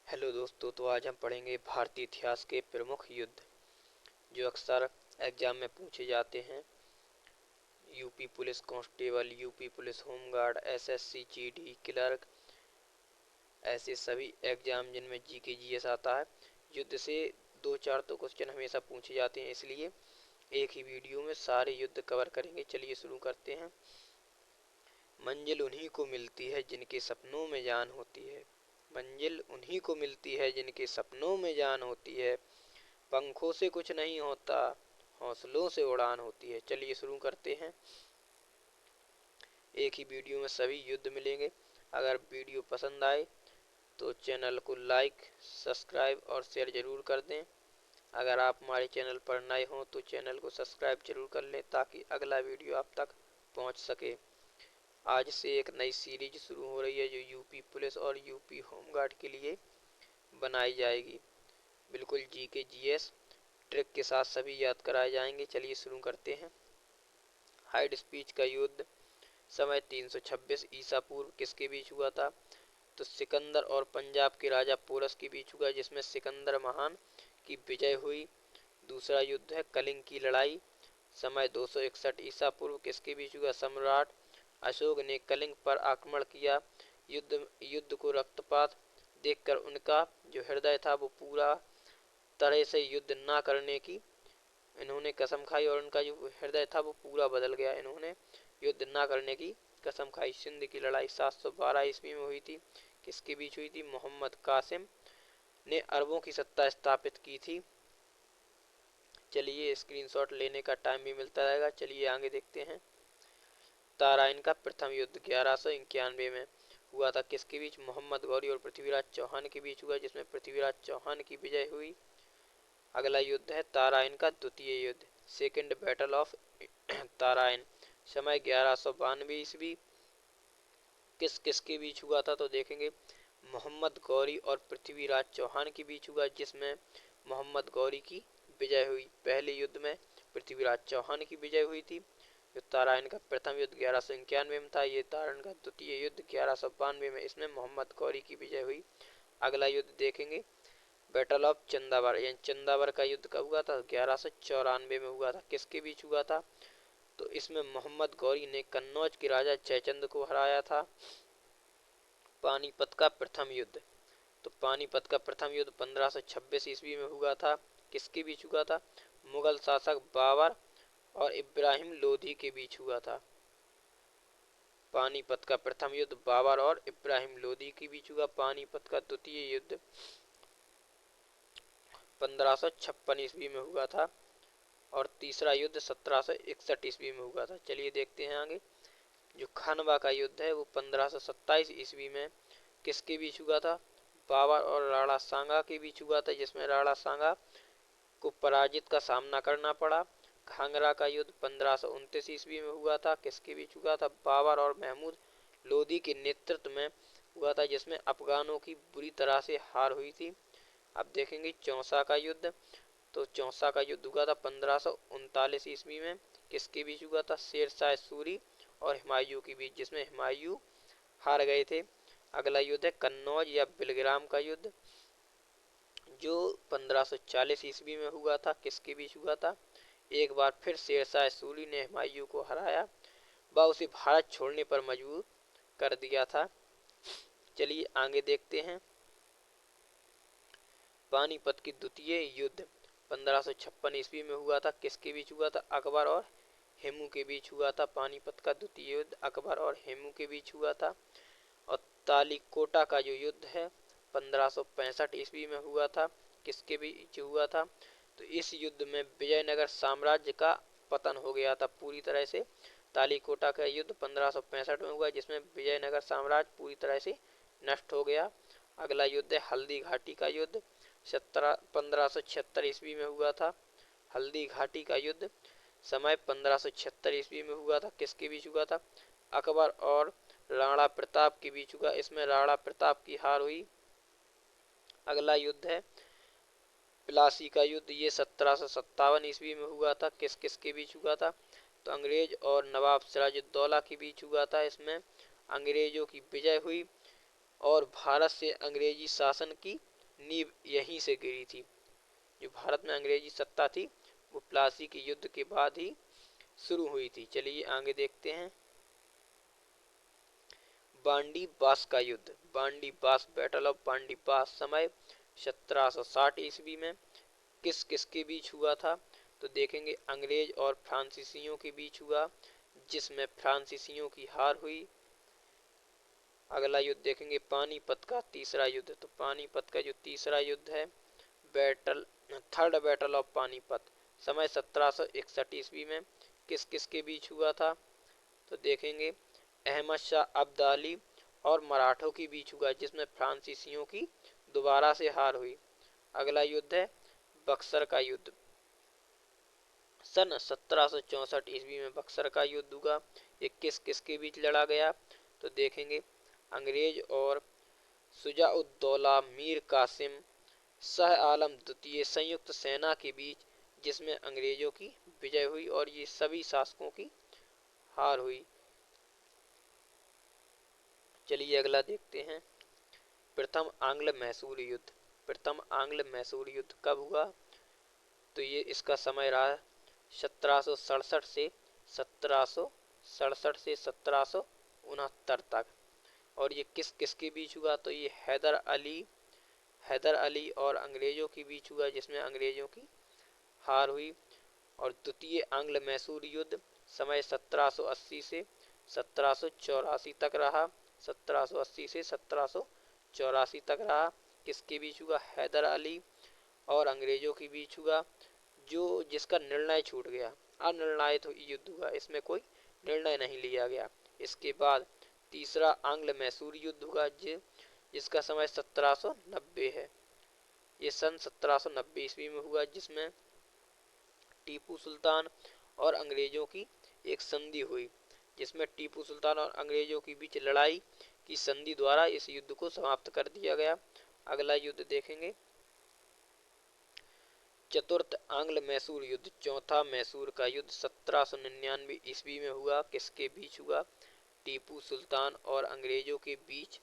Hello दोस्तों, तो आज हम पढ़ेंगे भारतीय इतिहास के प्रमुख युद्ध जो अक्सर एग्जाम में पूछे जाते हैं। UP police constable, UP police home guard, SSC GD clerk, ऐसे सभी एग्जाम जिनमें जीके जीएस आता है। युद्ध से दो चार तो क्वेश्चन हमेशा पूछे जाते हैं, इसलिए एक ही वीडियो में सारे युद्ध कवर करेंगे। चलिए शुरू करते हैं। मंजिल उन्हीं को मिलती है जिनके सपनों में जान होती है। मंजिल उन्हीं को मिलती है जिनके सपनों में जान होती है। पंखों से कुछ नहीं होता, हौसलों से उड़ान होती है। चलिए शुरू करते हैं। एक ही वीडियो में सभी युद्ध मिलेंगे। अगर वीडियो पसंद आए तो चैनल को लाइक, सब्सक्राइब और शेयर जरूर कर दें। अगर आप हमारे चैनल पर नए हों तो चैनल को सब्सक्राइब जरूर कर लें ताकि अगला वीडियो आप तक पहुंच सके। आज से एक नई सीरीज शुरू हो रही है जो यूपी पुलिस और यूपी होमगार्ड के लिए बनाई जाएगी। बिल्कुल जीके जीएस ट्रिक के साथ सभी याद कराए जाएंगे। चलिए शुरू करते हैं। हाइड स्पीच का युद्ध समय 326 ईसा पूर्व किसके बीच हुआ था? तो सिकंदर और पंजाब के राजा पोरस के बीच हुआ, जिसमें सिकंदर महान की विजय हुई। दूसरा युद्ध है कलिंग की लड़ाई, समय 261 ईसा पूर्व किसके बीच हुआ? सम्राट अशोक ने कलिंग पर आक्रमण किया। युद्ध को रक्तपात देखकर उनका जो हृदय था वो पूरा तरह से युद्ध ना करने की इन्होंने कसम खाई और उनका जो हृदय था वो पूरा बदल गया। इन्होंने युद्ध ना करने की कसम खाई। सिंध की लड़ाई 712 ईस्वी में हुई थी। किसके बीच हुई थी? मोहम्मद कासिम ने अरबों की सत्ता स्थापित की थी। चलिए स्क्रीनशॉट लेने का टाइम भी मिलता रहेगा। चलिए आगे देखते हैं। ताराइन का प्रथम युद्ध 1191 में हुआ था। किसके बीच? मोहम्मद गौरी और पृथ्वीराज चौहान के बीच हुआ, जिसमें पृथ्वीराज चौहान की विजय हुई। अगला युद्ध है ताराइन का द्वितीय युद्ध, सेकेंड बैटल ऑफ ताराइन, समय 1192 ईस्वी। किसके बीच हुआ था? तो देखेंगे मोहम्मद गौरी और पृथ्वीराज चौहान के बीच हुआ, जिसमें मोहम्मद गौरी की विजय हुई। पहले युद्ध में पृथ्वीराज चौहान की विजय हुई थी। जो ताराइन का प्रथम युद्ध 1191 में था, ये ताराइन का द्वितीय युद्ध 1192 में, इसमें मोहम्मद गौरी की विजय हुई। अगला युद्ध देखेंगे बैटल ऑफ चंदावर, यानी चंदावर का युद्ध कब हुआ था? 1194 में हुआ था। किसके बीच हुआ था? तो इसमें मोहम्मद गौरी ने कन्नौज के राजा जयचंद को हराया था। पानीपत का प्रथम युद्ध, तो पानीपत का प्रथम युद्ध 1526 ईस्वी में हुआ था। किसके बीच हुआ था? मुगल शासक बाबर और इब्राहिम लोधी के बीच हुआ था। पानीपत का प्रथम युद्ध बाबर और इब्राहिम लोधी के बीच हुआ। पानीपत का द्वितीय युद्ध 1556 ईस्वी में हुआ था और तीसरा युद्ध 1761 ईस्वी में हुआ था। चलिए देखते हैं आगे। जो खानवा का युद्ध है वो 1527 ईस्वी में किसके बीच हुआ था? बाबर और राणा सांगा के बीच हुआ था, जिसमें राणा सांगा को पराजित का सामना करना पड़ा। घाघरा का युद्ध 1529 ईस्वी में हुआ था। किसके बीच हुआ था? बाबर और महमूद लोधी के नेतृत्व में हुआ था, जिसमें अफगानों की बुरी तरह से हार हुई थी। अब देखेंगे चौसा का युद्ध, तो चौसा का युद्ध हुआ था 1539 ईस्वी में। किसके बीच हुआ था? शेरशाह सूरी और हुमायूं के बीच, जिसमें हुमायूं हार गए थे। अगला युद्ध है कन्नौज या बिलग्राम का युद्ध, जो 1540 ईस्वी में हुआ था। किसके बीच हुआ था? एक बार फिर शेरशाह सूरी ने हुमायूं को हराया व उसे भारत छोड़ने पर मजबूर कर दिया था। चलिए आगे देखते हैं। पानीपत की द्वितीय युद्ध 1556 ईस्वी में हुआ था। किसके बीच हुआ था? अकबर और हेमू के बीच हुआ था। पानीपत का द्वितीय युद्ध अकबर और हेमू के बीच हुआ था। और तालीकोटा का जो युद्ध है 1565 ईस्वी में हुआ था। किसके बीच हुआ था? तो इस युद्ध में विजयनगर साम्राज्य का पतन हो गया था पूरी तरह से। तालीकोटा का युद्ध 1565 में हुआ, जिसमें विजयनगर साम्राज्य पूरी तरह से नष्ट हो गया। अगला युद्ध है हल्दी घाटी का युद्ध, 1576 ईस्वी में हुआ था। हल्दी घाटी का युद्ध समय 1576 ईस्वी में हुआ था। किसके बीच हुआ था? अकबर और राणा प्रताप के बीच हुआ, इसमें राणा प्रताप की हार हुई। अगला युद्ध है प्लासी का युद्ध, ये 1757 ईस्वी में हुआ था। किस किस के बीच हुआ था? तो अंग्रेज और नवाब सिराजुद्दौला के बीच हुआ था। इसमें अंग्रेजों की विजय हुई और भारत से अंग्रेजी शासन की नींव यहीं से गिरी थी। जो भारत में अंग्रेजी सत्ता थी वो प्लासी के युद्ध के बाद ही शुरू हुई थी। चलिए आगे देखते हैं। बांडी बास का युद्ध, बांडी बास, बैटल ऑफ बांडी बास, समय 1760 ईस्वी में किस किस के बीच हुआ था? तो देखेंगे अंग्रेज और फ्रांसीसियों के बीच हुआ, जिसमें फ्रांसीसियों की हार हुई। अगला युद्ध देखेंगे पानीपत का तीसरा युद्ध। तो पानीपत का जो तीसरा युद्ध है, battle third battle of Panipat, समय 1761 ईस्वी में किस किस के बीच हुआ था? तो देखेंगे अहमद शाह अब्दाली और मराठों के बीच हुआ, जिसमें फ्रांसीसियों की दोबारा से हार हुई। अगला युद्ध है बक्सर का युद्ध, सन 1764 ईस्वी में बक्सर का युद्ध हुआ। ये किस किस के बीच लड़ा गया? तो देखेंगे अंग्रेज और शुजाउद्दौला मीर कासिम शाह आलम द्वितीय संयुक्त सेना के बीच, जिसमें अंग्रेजों की विजय हुई और ये सभी शासकों की हार हुई। चलिए अगला देखते हैं प्रथम आंग्ल मैसूर युद्ध। प्रथम आंग्ल मैसूर युद्ध कब हुआ? तो ये इसका समय रहा 1767 से 1769 तक। और ये किस किस के बीच हुआ? तो ये हैदर अली और अंग्रेजों के बीच हुआ, जिसमें अंग्रेजों की हार हुई। और द्वितीय आंग्ल मैसूर युद्ध समय 1780 से 1784 तक रहा। 1780 से 1784 तक रहा। किसके बीच हुआ? हैदर अली और अंग्रेजों के बीच हुआ, जो जिसका निर्णय छूट गया। अनिर्णायित युद्ध हुआ, इसमें कोई निर्णय नहीं लिया गया। इसके बाद तीसरा आंग्ल मैसूर युद्ध हुआ, जिसका समय 1790 है। ये सन 1790 ईस्वी में हुआ, जिसमें टीपू सुल्तान और अंग्रेजों की एक संधि हुई, जिसमें टीपू सुल्तान और अंग्रेजों के बीच लड़ाई की संधि द्वारा इस युद्ध को समाप्त कर दिया गया। अगला युद्ध देखेंगे चतुर्थ आंग्ल मैसूर युद्ध, चौथा मैसूर का युद्ध 1799 ईस्वी में हुआ। किसके बीच हुआ? टीपू सुल्तान और अंग्रेजों के बीच।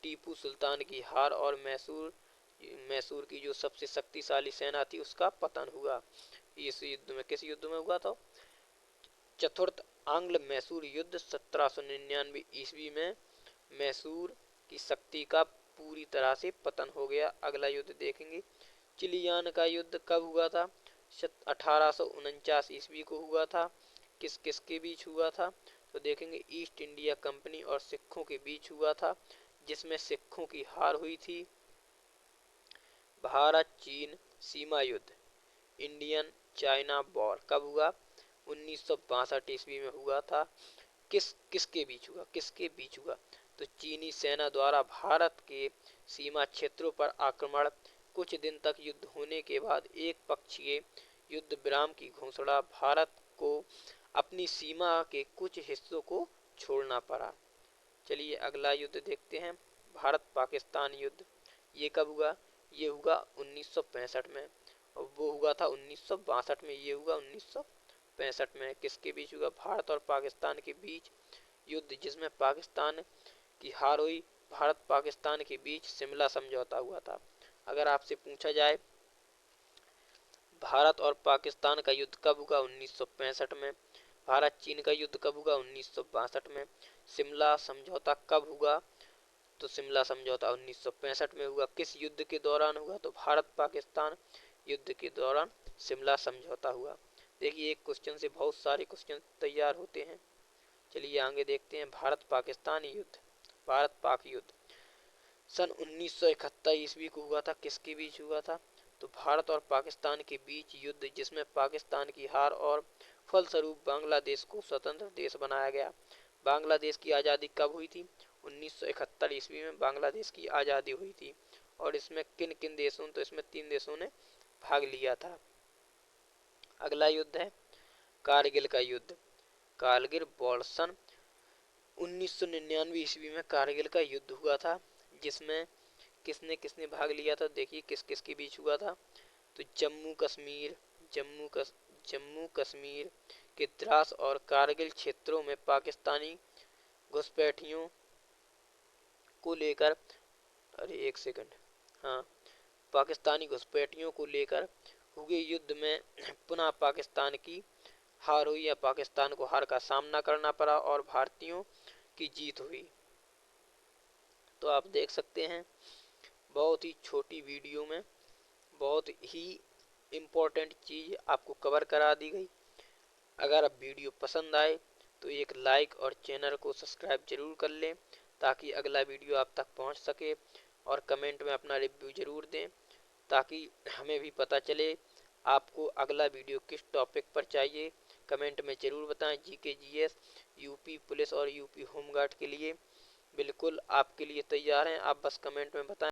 टीपू सुल्तान की हार और मैसूर की जो सबसे शक्तिशाली सेना थी उसका पतन हुआ। इस युद्ध में, किस युद्ध में हुआ था? चतुर्थ आंग्ल मैसूर युद्ध 1799 ईस्वी में मैसूर की शक्ति का पूरी तरह से पतन हो गया। अगला युद्ध देखेंगे चिलियान का युद्ध कब हुआ था? 1849 ईस्वी को हुआ था। किस किस के बीच हुआ था? तो देखेंगे ईस्ट इंडिया कंपनी और सिखों के बीच हुआ था, जिसमें सिखों की हार हुई थी। भारत चीन सीमा युद्ध, इंडियन चाइना वॉर कब हुआ? 1962 ईस्वी में हुआ था। किसके बीच हुआ? किसके बीच हुआ? तो चीनी सेना द्वारा भारत के सीमा क्षेत्रों पर आक्रमण। कुछ दिन तक युद्ध होने के बाद एक पक्षीय युद्ध विराम की घोषणा, भारत को अपनी सीमा के कुछ हिस्सों को छोड़ना पड़ा। चलिए अगला युद्ध देखते हैं भारत पाकिस्तान युद्ध। ये कब हुआ? ये हुआ 1965 में, और वो हुआ था 1962 में। ये हुआ 1965 में। किसके बीच हुआ? भारत और पाकिस्तान के बीच युद्ध, जिसमें पाकिस्तान की हार हुई। भारत पाकिस्तान के बीच शिमला समझौता हुआ था। अगर आपसे पूछा जाए भारत और पाकिस्तान का युद्ध कब हुआ? 1965 में। भारत चीन का युद्ध कब हुआ? 1962 में। शिमला समझौता कब हुआ? तो शिमला समझौता 1965 में हुआ। किस युद्ध के दौरान हुआ? तो भारत पाकिस्तान युद्ध के दौरान शिमला समझौता हुआ। देखिए एक क्वेश्चन से बहुत सारे क्वेश्चन तैयार होते हैं। चलिए आगे देखते हैं भारत पाकिस्तान युद्ध। भारत पाक युद्ध सन 1971 ईस्वी को हुआ था। किसके बीच हुआ था? तो भारत और पाकिस्तान के बीच युद्ध, जिसमें पाकिस्तान की हार और फलस्वरूप बांग्लादेश को स्वतंत्र देश बनाया गया। बांग्लादेश की आज़ादी कब हुई थी? 1971 ईस्वी में बांग्लादेश की आज़ादी हुई थी। और इसमें किन किन देशों, तो इसमें 3 देशों ने भाग लिया था। अगला युद्ध है कारगिल का युद्ध। कारगिल वॉर सन 1999 ईस्वी में कारगिल का युद्ध हुआ था, जिसमें किसने किसने भाग लिया था? देखिए किस किस के बीच हुआ था। तो जम्मू कश्मीर के द्रास और कारगिल क्षेत्रों में पाकिस्तानी घुसपैठियों को लेकर, अरे एक सेकंड, हाँ, पाकिस्तानी घुसपैठियों को लेकर हुए युद्ध में पुनः पाकिस्तान की हार हुई या पाकिस्तान को हार का सामना करना पड़ा और भारतीयों की जीत हुई। तो आप देख सकते हैं बहुत ही छोटी वीडियो में बहुत ही इम्पोर्टेंट चीज आपको कवर करा दी गई। अगर अब वीडियो पसंद आए तो एक लाइक और चैनल को सब्सक्राइब जरूर कर लें ताकि अगला वीडियो आप तक पहुंच सके, और कमेंट में अपना रिव्यू जरूर दें ताकि हमें भी पता चले आपको अगला वीडियो किस टॉपिक पर चाहिए। कमेंट में जरूर बताएं। जीके जीएस, यूपी पुलिस और यूपी होमगार्ड के लिए बिल्कुल आपके लिए तैयार हैं। आप बस कमेंट में बताएं।